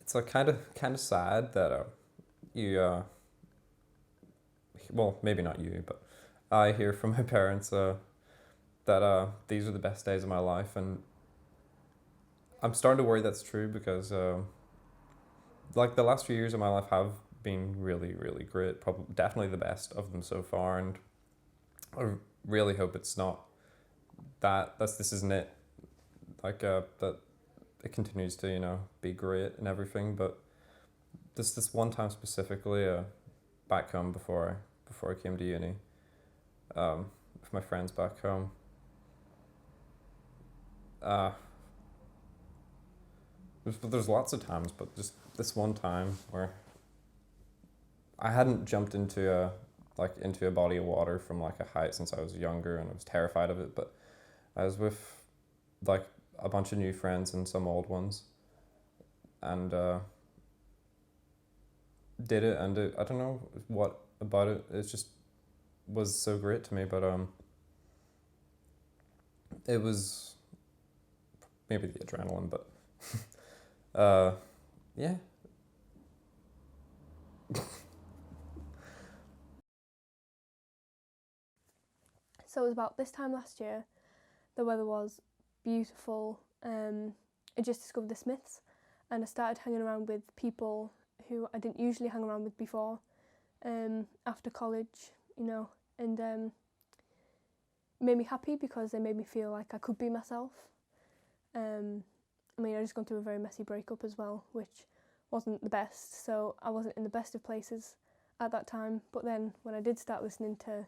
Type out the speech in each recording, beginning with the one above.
it's like kind of sad that you well, maybe not you, but I hear from my parents that these are the best days of my life, and I'm starting to worry that's true because like the last few years of my life have been really really great, probably definitely the best of them so far, and I really hope it's not this isn't it, like that it continues to be great and everything, but this one time specifically back home before I came to uni, with my friends back home. Uh, there's lots of times, but just this one time where I hadn't jumped into a body of water from like a height since I was younger, and I was terrified of it. But I was with like a bunch of new friends and some old ones, and did it, and I don't know what about it. It just was so great to me, but it was maybe the adrenaline, but yeah. So it was about this time last year. The weather was beautiful. I just discovered the Smiths, and I started hanging around with people who I didn't usually hang around with before. After college, and made me happy because they made me feel like I could be myself. I just gone through a very messy breakup as well, which wasn't the best, so I wasn't in the best of places at that time. But then when I did start listening to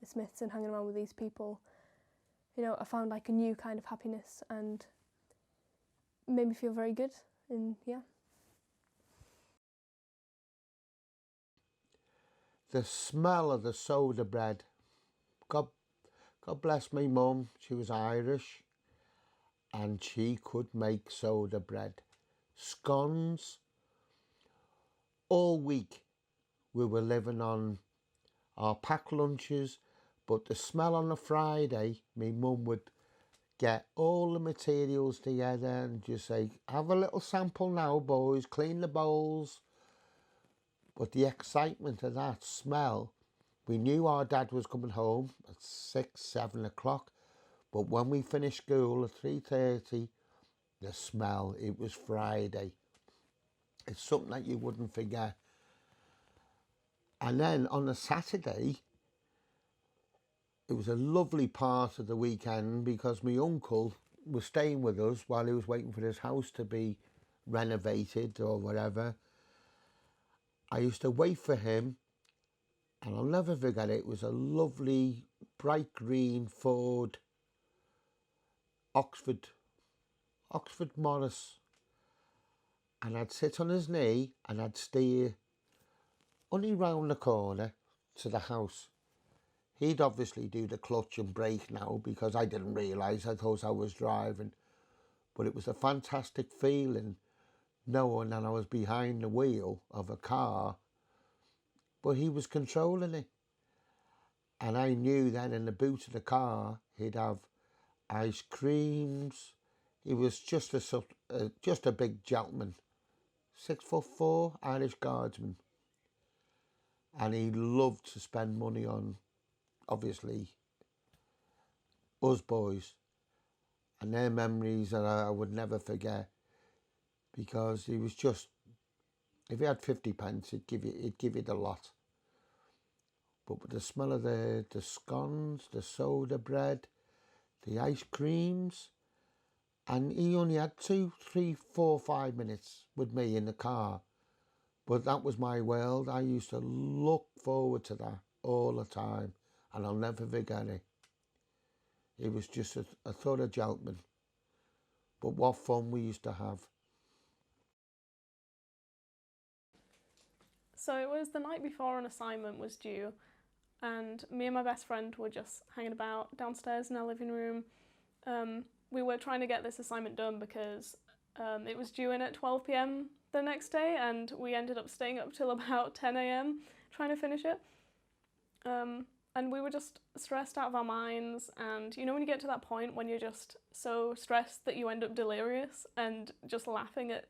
the Smiths and hanging around with these people, I found like a new kind of happiness, and made me feel very good. And yeah. The smell of the soda bread. God, God bless my mum. She was Irish, and she could make soda bread. Scones. All week we were living on our packed lunches, but the smell on a Friday, my mum would get all the materials together and just say, have a little sample now, boys, clean the bowls. But the excitement of that smell, we knew our dad was coming home at 6, 7 o'clock, but when we finished school at 3:30, the smell, it was Friday. It's something that you wouldn't forget. And then on a Saturday, it was a lovely part of the weekend because my uncle was staying with us while he was waiting for his house to be renovated or whatever. I used to wait for him, and I'll never forget it. It was a lovely bright green Ford Oxford Morris, and I'd sit on his knee and I'd steer only round the corner to the house. He'd obviously do the clutch and brake now because I didn't realise. I thought I was driving, but it was a fantastic feeling knowing that I was behind the wheel of a car, but he was controlling it. And I knew then in the boot of the car he'd have ice creams. He was just a big gentleman, 6'4" Irish Guardsman, and he loved to spend money on, obviously, us boys, and their memories that I would never forget, because he was just, if he had 50 pence, he'd give you the lot. But with the smell of the scones, the soda bread, the ice creams, and he only had 2, 3, 4, 5 minutes with me in the car. But that was my world. I used to look forward to that all the time, and I'll never forget it. He was just a thorough gentleman. But what fun we used to have. So it was the night before an assignment was due, and me and my best friend were just hanging about downstairs in our living room. We were trying to get this assignment done because it was due in at 12 p.m. the next day, and we ended up staying up till about 10 a.m. trying to finish it. And we were just stressed out of our minds, and when you get to that point when you're just so stressed that you end up delirious and just laughing at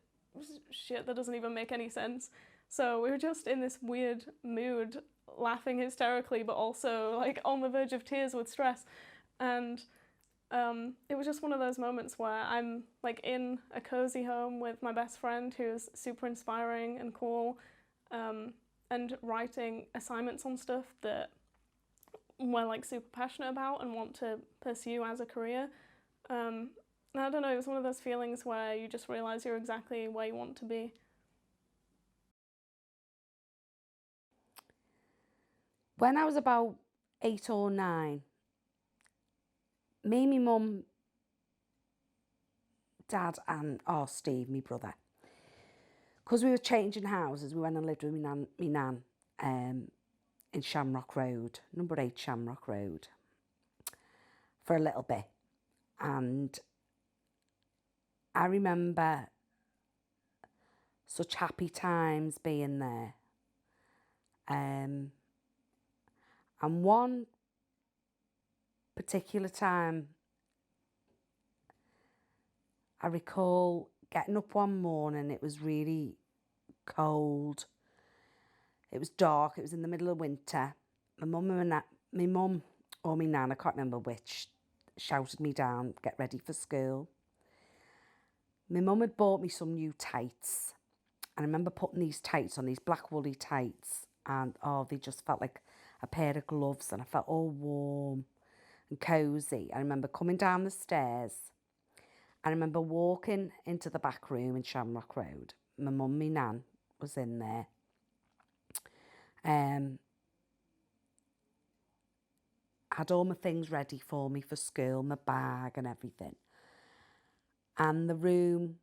shit that doesn't even make any sense. So we were just in this weird mood, laughing hysterically, but also like on the verge of tears with stress. And it was just one of those moments where I'm like in a cozy home with my best friend who's super inspiring and cool, and writing assignments on stuff that we're like super passionate about and want to pursue as a career. I don't know, it was one of those feelings where you just realise you're exactly where you want to be. When I was about 8 or 9, me, my mum, dad and Steve, my brother, because we were changing houses, we went and lived with my nan in Shamrock Road, number 8 Shamrock Road, for a little bit. And I remember such happy times being there. And one particular time, I recall getting up one morning, it was really cold. It was dark, it was in the middle of winter. My mum or my nan, I can't remember which, shouted me down, get ready for school. My mum had bought me some new tights. And I remember putting these tights on, these black woolly tights, and they just felt like a pair of gloves, and I felt all warm and cosy. I remember coming down the stairs. I remember walking into the back room in Shamrock Road. My mum, my nan was in there. Had all my things ready for me for school, my bag and everything. And the room,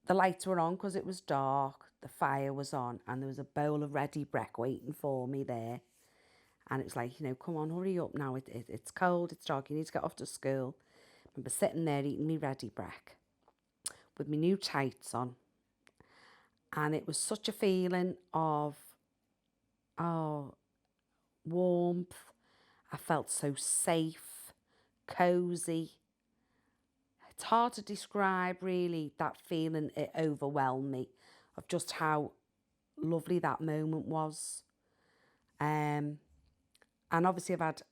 the lights were on because it was dark, the fire was on, and there was a bowl of ready break waiting for me there. And it was like, come on, hurry up now, it's cold, it's dark, you need to get off to school. I remember sitting there eating me ready break with my new tights on. And it was such a feeling of, warmth. I felt so safe, cosy. It's hard to describe, really, that feeling. It overwhelmed me of just how lovely that moment was. And obviously I've had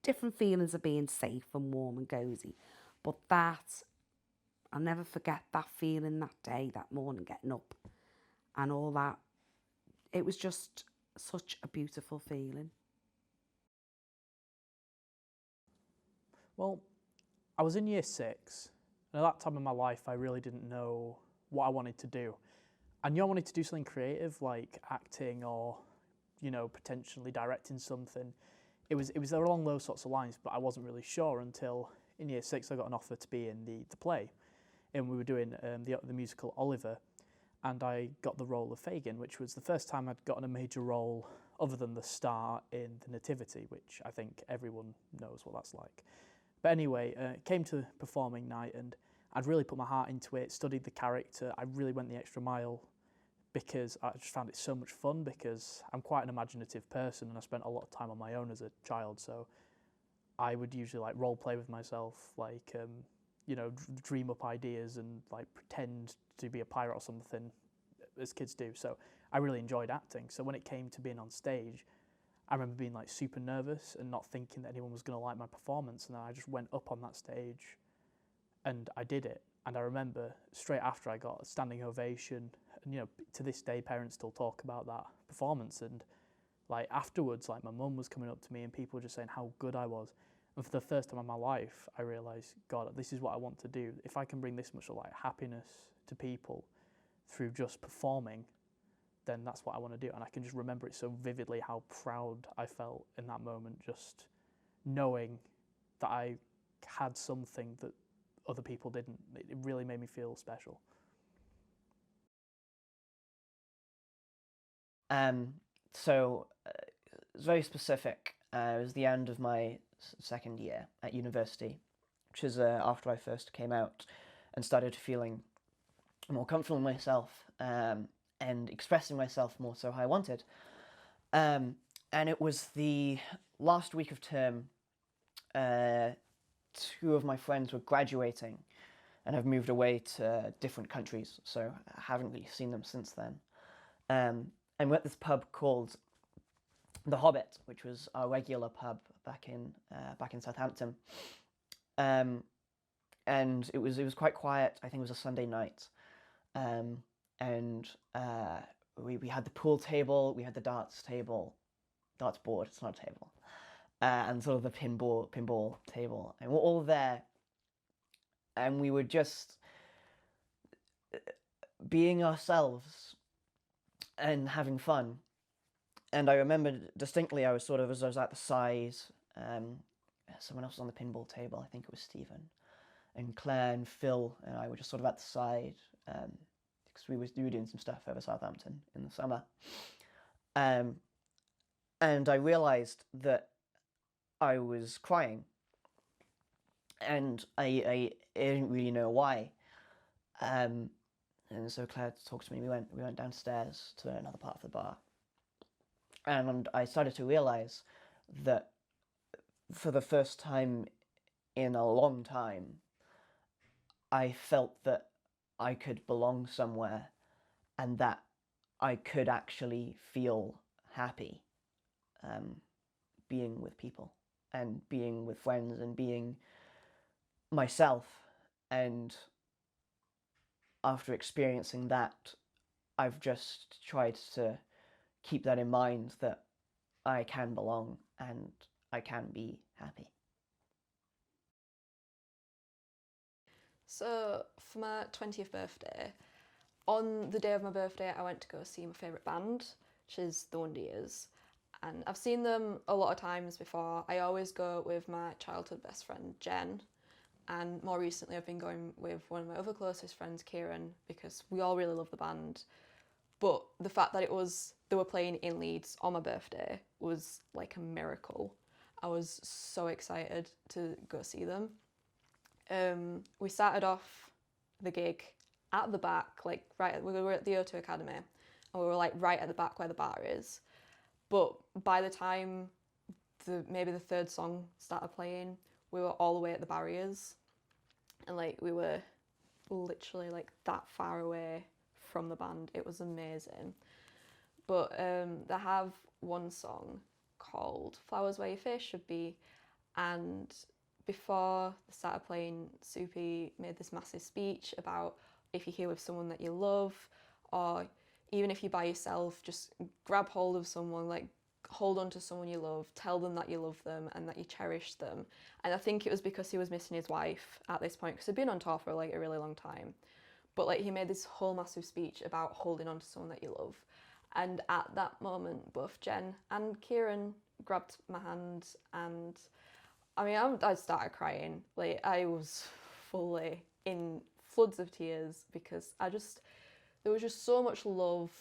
different feelings of being safe and warm and cosy. But I'll never forget that feeling that day, that morning, getting up and all that. It was just such a beautiful feeling. Well, I was in year 6, and at that time in my life, I really didn't know what I wanted to do. I knew I wanted to do something creative, like acting or, potentially directing something. It was along those sorts of lines, but I wasn't really sure until in year 6 I got an offer to be in the play, and we were doing the musical Oliver, and I got the role of Fagin, which was the first time I'd gotten a major role other than the star in the Nativity, which I think everyone knows what that's like. But anyway, it came to performing night, and I'd really put my heart into it, studied the character. I really went the extra mile because I just found it so much fun, because I'm quite an imaginative person and I spent a lot of time on my own as a child. So I would usually like role play with myself, like, dream up ideas and like pretend to be a pirate or something, as kids do. So I really enjoyed acting. So when it came to being on stage, I remember being like super nervous and not thinking that anyone was going to like my performance. And then I just went up on that stage and I did it. And I remember straight after I got a standing ovation. And, to this day, parents still talk about that performance. And like afterwards, like my mum was coming up to me and people were just saying how good I was. And for the first time in my life, I realised, God, this is what I want to do. If I can bring this much like happiness to people through just performing, then that's what I want to do. And I can just remember it so vividly how proud I felt in that moment, just knowing that I had something that other people didn't. It really made me feel special. So it was very specific. It was the end of my second year at university, which is after I first came out and started feeling more comfortable in myself and expressing myself more so how I wanted. And it was the last week of term. 2 of my friends were graduating, and have moved away to different countries, so I haven't really seen them since then. And we're at this pub called The Hobbit, which was our regular pub back in Southampton. And it was quite quiet. I think it was a Sunday night. And we had the pool table, we had the darts board, it's not a table, and sort of the pinball table, and we're all there, and we were just being ourselves and having fun. And I remember distinctly, as I was at the side, someone else was on the pinball table, I think it was Stephen, and Claire and Phil and I were just sort of at the side, because we were doing some stuff over Southampton in the summer. And I realised that I was crying, and I didn't really know why. And so Claire talked to me. We went downstairs to another part of the bar, and I started to realise that for the first time in a long time, I felt that I could belong somewhere, and that I could actually feel happy being with people and being with friends and being myself. And after experiencing that, I've just tried to keep that in mind, that I can belong and I can be happy. So for my 20th birthday, on the day of my birthday, I went to go see my favourite band, which is the Wondeers. And I've seen them a lot of times before. I always go with my childhood best friend, Jen. And more recently, I've been going with one of my other closest friends, Kieran, because we all really love the band. But the fact that they were playing in Leeds on my birthday was like a miracle. I was so excited to go see them. We started off the gig at the back, we were at the O2 Academy, and we were like right at the back where the bar is. But by the time maybe the third song started playing, we were all the way at the barriers, and we were literally that far away from the band. It was amazing. But they have one song called Flowers Where Your Face Should Be, and before they started playing, Soupy made this massive speech about if you're here with someone that you love, or even if you're by yourself, just grab hold of someone, hold on to someone you love, tell them that you love them and that you cherish them. And I think it was because he was missing his wife at this point, because he'd been on tour for a really long time. But he made this whole massive speech about holding on to someone that you love. And at that moment, both Jen and Kieran grabbed my hand, and I started crying. I was fully in floods of tears, because there was just so much love,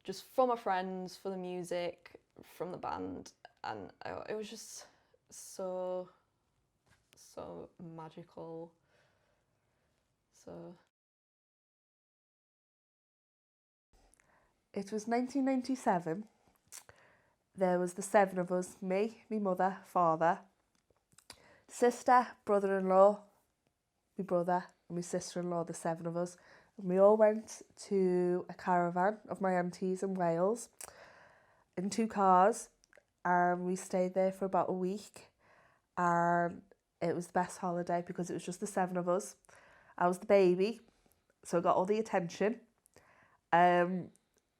just from my friends, for the music, from the band, and it was just so magical. So it was 1997. There was the seven of us: me, my mother, father, sister, brother-in-law, my brother and my sister-in-law, the seven of us. And we all went to a caravan of my aunties in Wales in 2 cars, and we stayed there for about a week. And it was the best holiday because it was just the 7 of us. I was the baby, so I got all the attention. And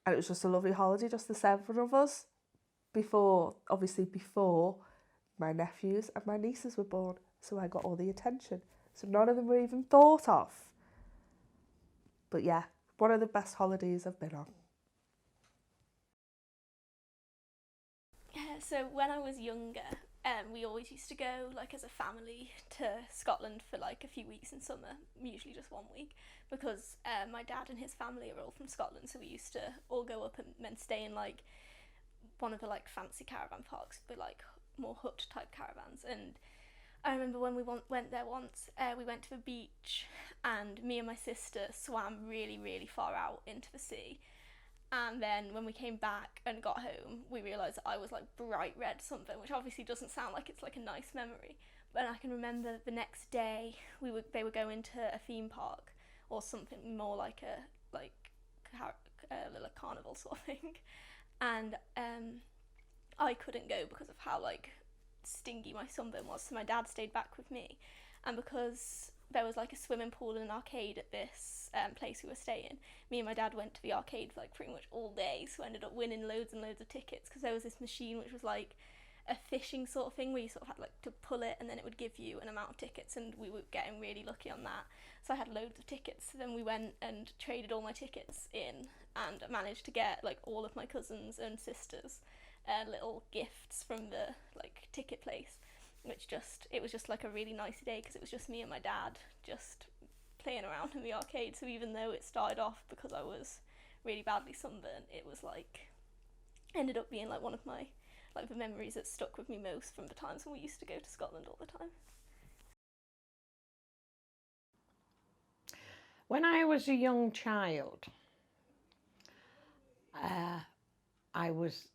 it was just a lovely holiday, just the 7 of us. Before my nephews and my nieces were born, so I got all the attention. So none of them were even thought of. But yeah, one of the best holidays I've been on. Yeah, so when I was younger, we always used to go as a family to Scotland for a few weeks in summer, usually just 1 week, because my dad and his family are all from Scotland, so we used to all go up and then stay in one of the fancy caravan parks, but more hut type caravans. And I remember when we went there once, we went to the beach, and me and my sister swam really, really far out into the sea. And then when we came back and got home, we realised that I was bright red something, which obviously doesn't sound like it's a nice memory. And I can remember the next day they were going to a theme park or something more like a little carnival sort of thing, and I couldn't go because of how like stingy my sunburn was, so my dad stayed back with me. And because there was like a swimming pool and an arcade at this place we were staying, me and my dad went to the arcade for like pretty much all day, so I ended up winning loads and loads of tickets because there was this machine which was like a fishing sort of thing where you sort of had like to pull it and then it would give you an amount of tickets, and we were getting really lucky on that, so I had loads of tickets. So then we went and traded all my tickets in and managed to get like all of my cousins and sisters little gifts from the like ticket place, it was just like a really nice day because it was just me and my dad just playing around in the arcade. So even though it started off because I was really badly sunburned, it was like ended up being like one of my like the memories that stuck with me most from the times when we used to go to Scotland all the time. When I was a young child, I was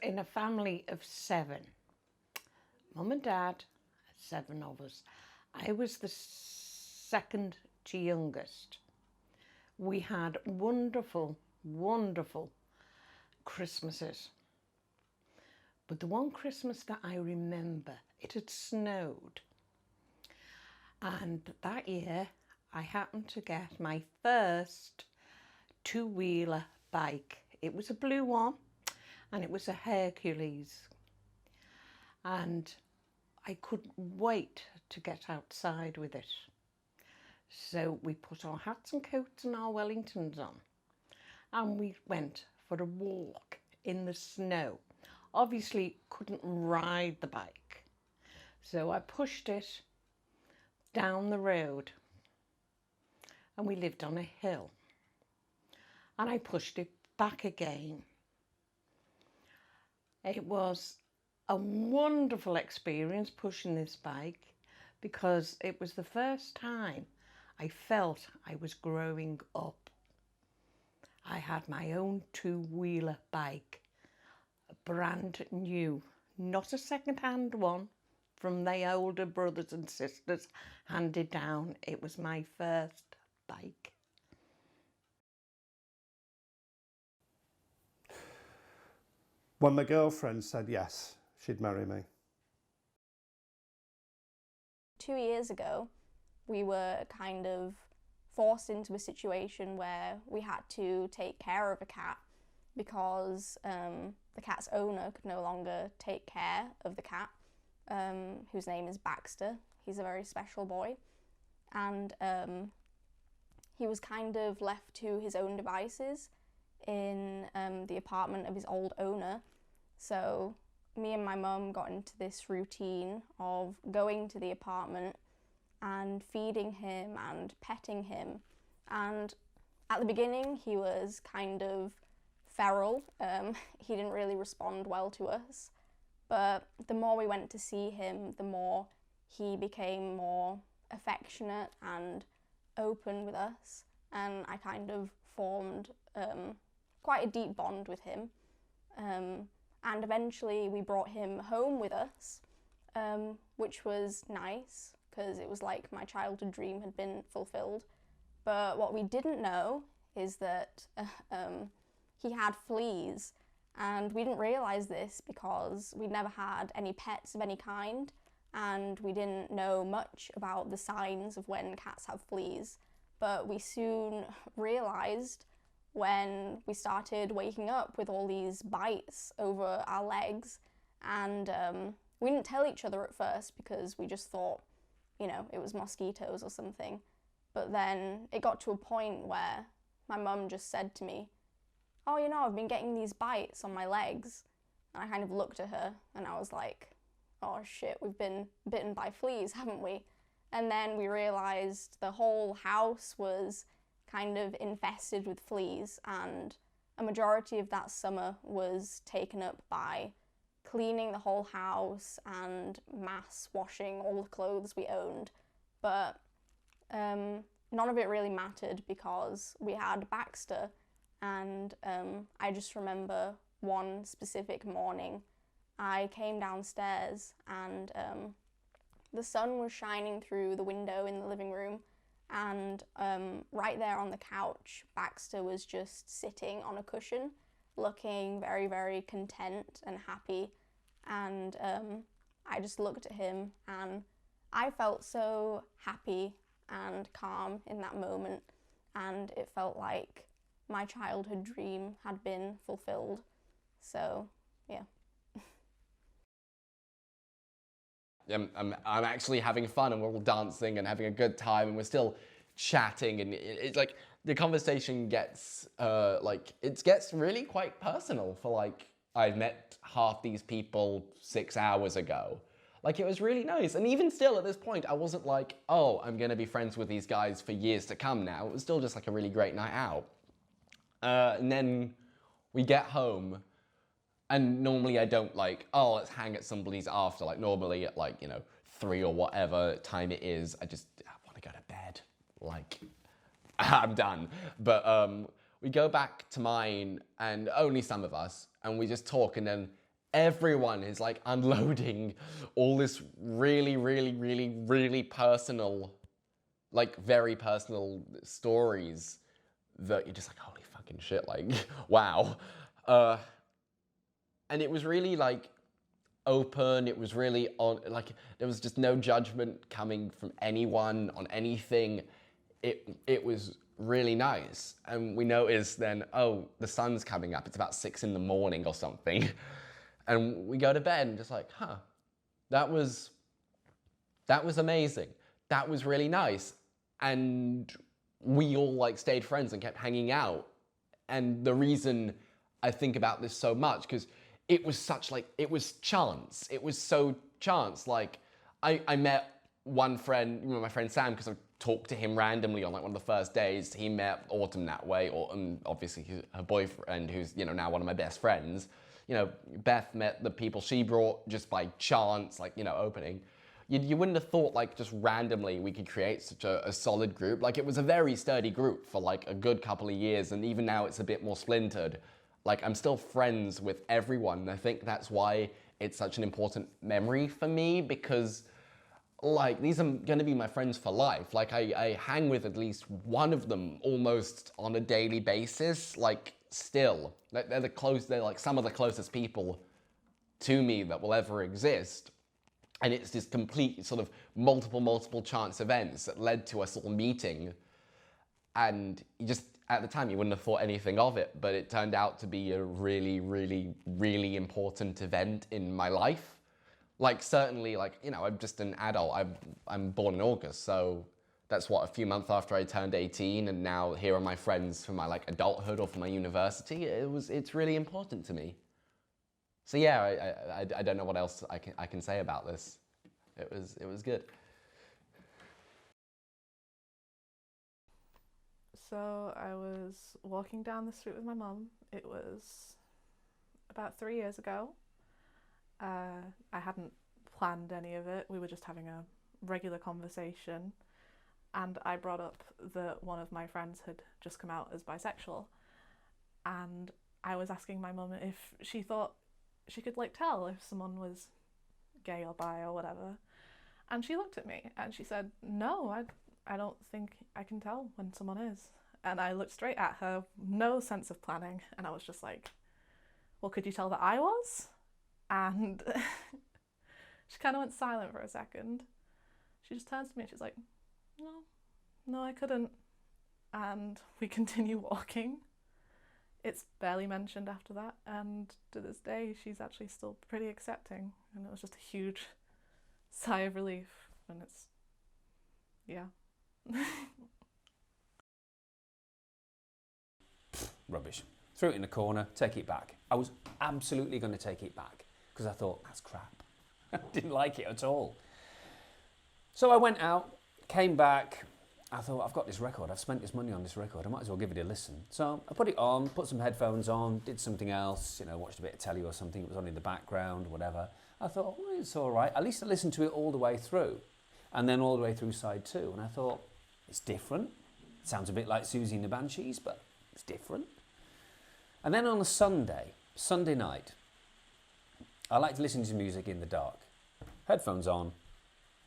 in a family of 7. Mum and Dad, 7 of us. I was the second to youngest. We had wonderful, wonderful Christmases. But the one Christmas that I remember, it had snowed. And that year, I happened to get my first 2-wheeler bike. It was a blue one, and it was a Hercules. And I couldn't wait to get outside with it. So we put our hats and coats and our Wellingtons on, and we went for a walk in the snow. Obviously couldn't ride the bike, so I pushed it down the road, and we lived on a hill, and I pushed it back again. It was a wonderful experience pushing this bike because it was the first time I felt I was growing up. I had my own 2-wheeler bike, brand new, not a second-hand one from the older brothers and sisters handed down. It was my first bike. When my girlfriend said yes, she'd marry me. 2 years ago, we were kind of forced into a situation where we had to take care of a cat because the cat's owner could no longer take care of the cat, whose name is Baxter. He's a very special boy, and he was kind of left to his own devices in the apartment of his old owner. So me and my mum got into this routine of going to the apartment and feeding him and petting him. And at the beginning he was kind of feral. He didn't really respond well to us, but the more we went to see him, the more he became more affectionate and open with us, and I kind of formed quite a deep bond with him. And eventually we brought him home with us, which was nice because it was like my childhood dream had been fulfilled. But what we didn't know is that he had fleas, and we didn't realise this because we'd never had any pets of any kind, and we didn't know much about the signs of when cats have fleas. But we soon realised when we started waking up with all these bites over our legs, and we didn't tell each other at first because we just thought, you know, it was mosquitoes or something. But then it got to a point where my mum just said to me, "Oh, you know, I've been getting these bites on my legs." And I kind of looked at her and I was like, "Oh shit, we've been bitten by fleas, haven't we?" And then we realised the whole house was kind of infested with fleas, and a majority of that summer was taken up by cleaning the whole house and mass washing all the clothes we owned. But none of it really mattered because we had Baxter, and I just remember one specific morning I came downstairs and the sun was shining through the window in the living room, and right there on the couch, Baxter was just sitting on a cushion, looking very, very content and happy. And I just looked at him and I felt so happy and calm in that moment, and it felt like my childhood dream had been fulfilled. So, yeah. I'm actually having fun, and we're all dancing and having a good time, and we're still chatting, and it's like the conversation gets it gets really quite personal. For like, I met half these people 6 hours ago. Like, it was really nice. And even still at this point, I wasn't like, oh, I'm gonna be friends with these guys for years to come now. It was still just like a really great night out. And then we get home, and normally I don't like, oh, let's hang at somebody's after. Like, normally at 3 or whatever time it is, I want to go to bed. Like, I'm done. But we go back to mine, and only some of us, and we just talk, and then everyone is like unloading all this really, really, really, really personal, like very personal stories that you're just like, holy fucking shit, like, wow. And it was really like open, it was really on, like, there was just no judgment coming from anyone on anything. It was really nice. And we noticed then, oh, the sun's coming up, it's about 6 in the morning or something. And we go to bed and just like, that was amazing. That was really nice. And we all like stayed friends and kept hanging out. And the reason I think about this so much, because it was such like, it was chance. It was so chance. Like, I met one friend, my friend Sam, because I talked to him randomly on like one of the first days. He met Autumn that way, Autumn, obviously her boyfriend, who's, now one of my best friends. Beth met the people she brought just by chance, like, opening. You wouldn't have thought, like, just randomly we could create such a solid group. Like, it was a very sturdy group for, like, a good couple of years, and even now it's a bit more splintered. Like, I'm still friends with everyone, and I think that's why it's such an important memory for me, because, like, these are going to be my friends for life. Like, I hang with at least one of them almost on a daily basis, like, still. They're like some of the closest people to me that will ever exist. And it's this complete sort of multiple chance events that led to us all meeting. And you just, at the time, you wouldn't have thought anything of it, but it turned out to be a really, really, really important event in my life. Like, certainly, like, I'm just an adult. I'm born in August, so that's what, a few months after I turned 18, and now here are my friends from my, like, adulthood or from my university. It's really important to me. So yeah, I don't know what else I can say about this. It was good. So I was walking down the street with my mum. It was about 3 years ago. I hadn't planned any of it. We were just having a regular conversation. And I brought up that one of my friends had just come out as bisexual. And I was asking my mum if she thought she could, like, tell if someone was gay or bi or whatever. And she looked at me and she said, no, I don't think I can tell when someone is. And I looked straight at her, no sense of planning. And I was just like, well, could you tell that I was? And she kind of went silent for a second. She just turns to me and she's like, no, I couldn't. And we continue walking. It's barely mentioned after that, and to this day she's actually still pretty accepting, and it was just a huge sigh of relief. And it's, yeah. Rubbish. Threw it in the corner, take it back. I was absolutely going to take it back because I thought, that's crap. I didn't like it at all. So I went out, came back. I thought, I've got this record, I've spent this money on this record, I might as well give it a listen. So I put it on, put some headphones on, did something else, watched a bit of telly or something, it was on in the background, whatever. I thought, well, it's all right. At least I listened to it all the way through. And then all the way through side 2. And I thought, it's different. It sounds a bit like Susie and the Banshees, but it's different. And then on a Sunday night, I like to listen to music in the dark. Headphones on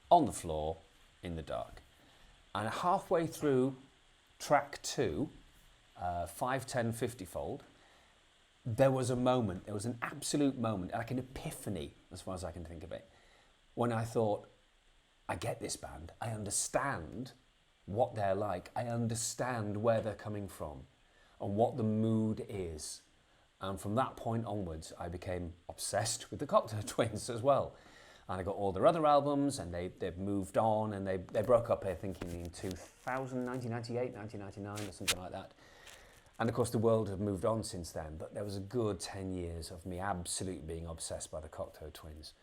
the floor, in the dark. And halfway through track 2, 510 50-fold, there was an absolute moment, like an epiphany, as far as I can think of it, when I thought, I get this band, I understand what they're like, I understand where they're coming from and what the mood is. And from that point onwards, I became obsessed with the Cocktail Twins as well. And I got all their other albums, and they've moved on, and they broke up, I think, in 2000, 1998, 1999, or something like that. And of course, the world have moved on since then, but there was a good 10 years of me absolutely being obsessed by the Cocktail Twins.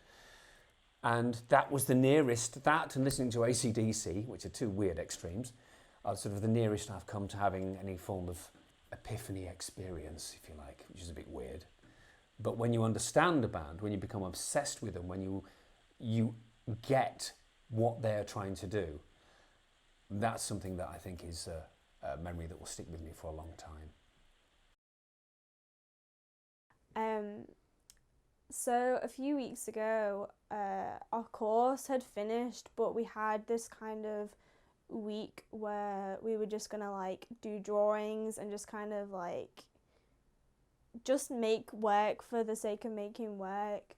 And that was the nearest, that and listening to AC/DC, which are two weird extremes, are sort of the nearest I've come to having any form of epiphany experience, if you like, which is a bit weird. But when you understand a band, when you become obsessed with them, when you get what they're trying to do, that's something that I think is a memory that will stick with me for a long time. So a few weeks ago, our course had finished, but we had this kind of week where we were just gonna like do drawings and just kind of like just make work for the sake of making work,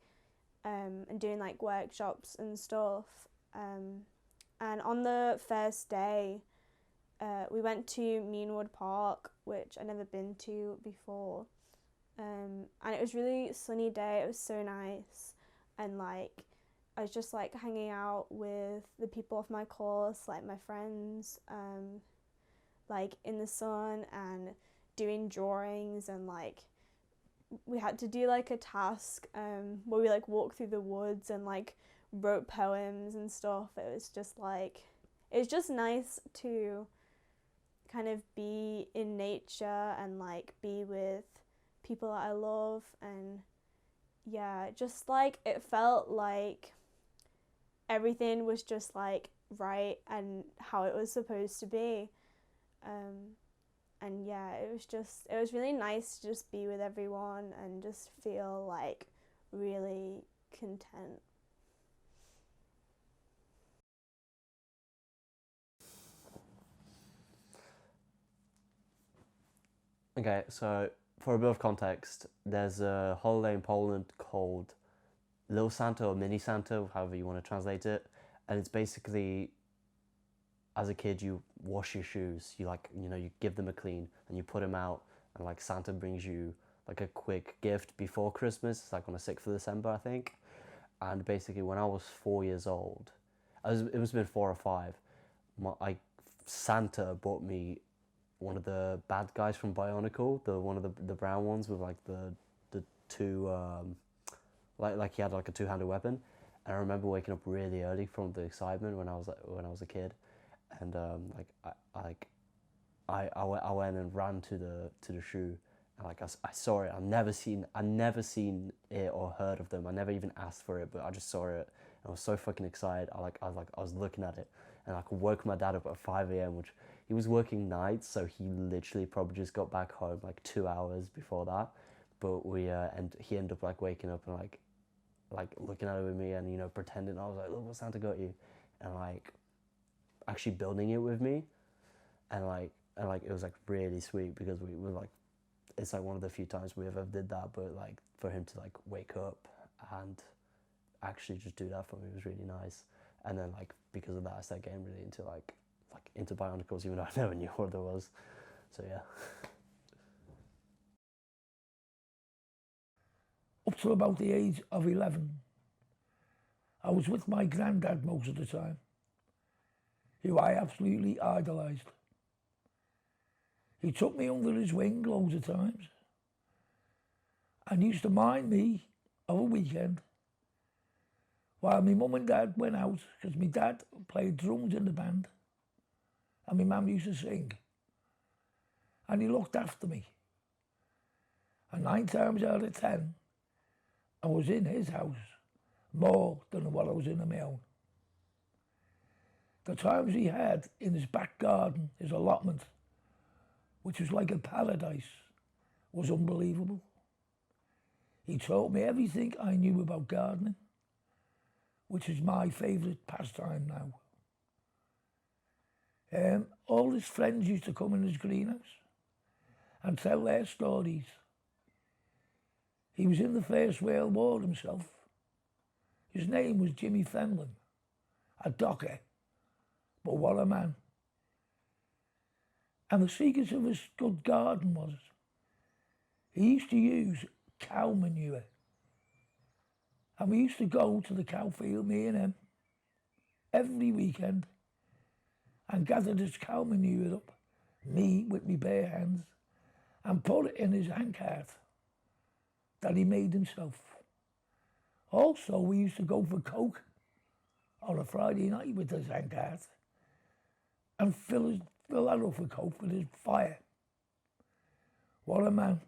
and doing like workshops and stuff. And on the first day, we went to Meanwood Park, which I'd never been to before. And it was really sunny day, it was so nice, and like I was just like hanging out with the people of my course, like my friends, like in the sun and doing drawings, and like we had to do like a task where we like walked through the woods and like wrote poems and stuff. It was just like, it was just nice to kind of be in nature and like be with people that I love, and yeah, just like it felt like everything was just like right and how it was supposed to be, and yeah, it was really nice to just be with everyone and just feel like really content. Okay, so for a bit of context, there's a holiday in Poland called Little Santa or Mini Santa, however you want to translate it, and it's basically, as a kid, you wash your shoes, you give them a clean, and you put them out, and like Santa brings you like a quick gift before Christmas. It's like on the 6th of December, I think. And basically, when I was 4 years old, it must have been 4 or 5, Santa bought me one of the bad guys from Bionicle, one of the brown ones with like the two like he had like a two-handed weapon. And I remember waking up really early from the excitement when I was a kid, and I went and ran to the shoe, and like I saw it. I've never seen it or heard of them. I never even asked for it, but I just saw it. I was so fucking excited. I was looking at it, and I woke my dad up at 5 a.m., which he was working nights, so he literally probably just got back home like 2 hours before that. But and he ended up like waking up and like looking at it with me, and pretending. I was like, look what Santa got you, and like actually building it with me, and it was like really sweet, because we were like, it's like one of the few times we ever did that. But like for him to like wake up and actually just do that for me was really nice. And then like because of that, I started getting really into into Bionicles, even though I never knew what there was. So yeah. Up to about the age of 11, I was with my granddad most of the time, who I absolutely idolised. He took me under his wing loads of times and used to mind me of a weekend while my mum and dad went out, because my dad played drums in the band and my mum used to sing, and he looked after me. And 9 times out of 10, I was in his house more than what I was in my own. The times he had in his back garden, his allotment, which was like a paradise, was unbelievable. He taught me everything I knew about gardening, which is my favourite pastime now. All his friends used to come in his greenhouse and tell their stories. He was in the First World War himself. His name was Jimmy Fenlon, a docker, but what a man. And the secret of his good garden was he used to use cow manure. And we used to go to the cow field, me and him, every weekend and gather his cow manure up, me with me bare hands, and put it in his handcart that he made himself. Also, we used to go for Coke on a Friday night with his handcart and fill that up with Coke with his fire. What a man.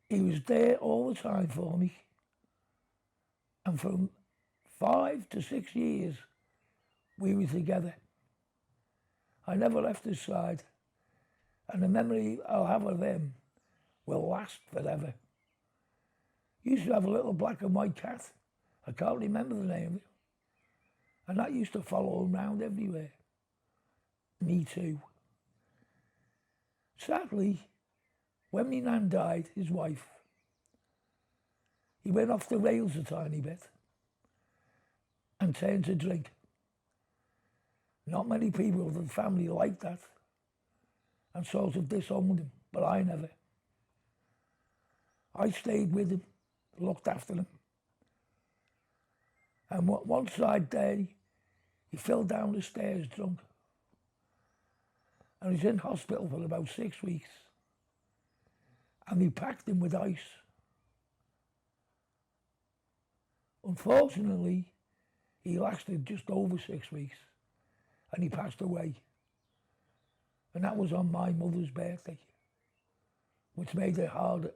He was there all the time for me. And from 5 to 6 years, we were together. I never left his side, and the memory I'll have of him will last forever. He used to have a little black and white cat. I can't remember the name of it. And that used to follow him around everywhere. Me too. Sadly, when my nan died, his wife, he went off the rails a tiny bit and turned to drink. Not many people of the family liked that and sort of disowned him, but I never. I stayed with him, looked after him. And one side day, he fell down the stairs drunk. And he's in hospital for about 6 weeks. And we packed him with ice. Unfortunately, he lasted just over 6 weeks and he passed away. And that was on my mother's birthday, which made it hard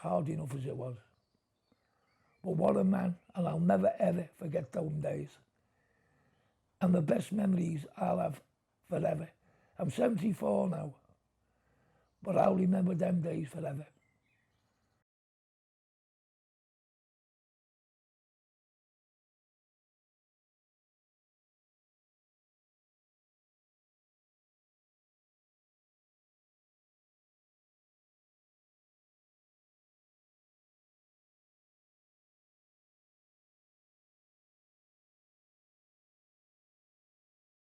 enough as it was. But what a man, and I'll never ever forget those days. And the best memories I'll have forever. I'm 74 now, but I'll remember them days forever.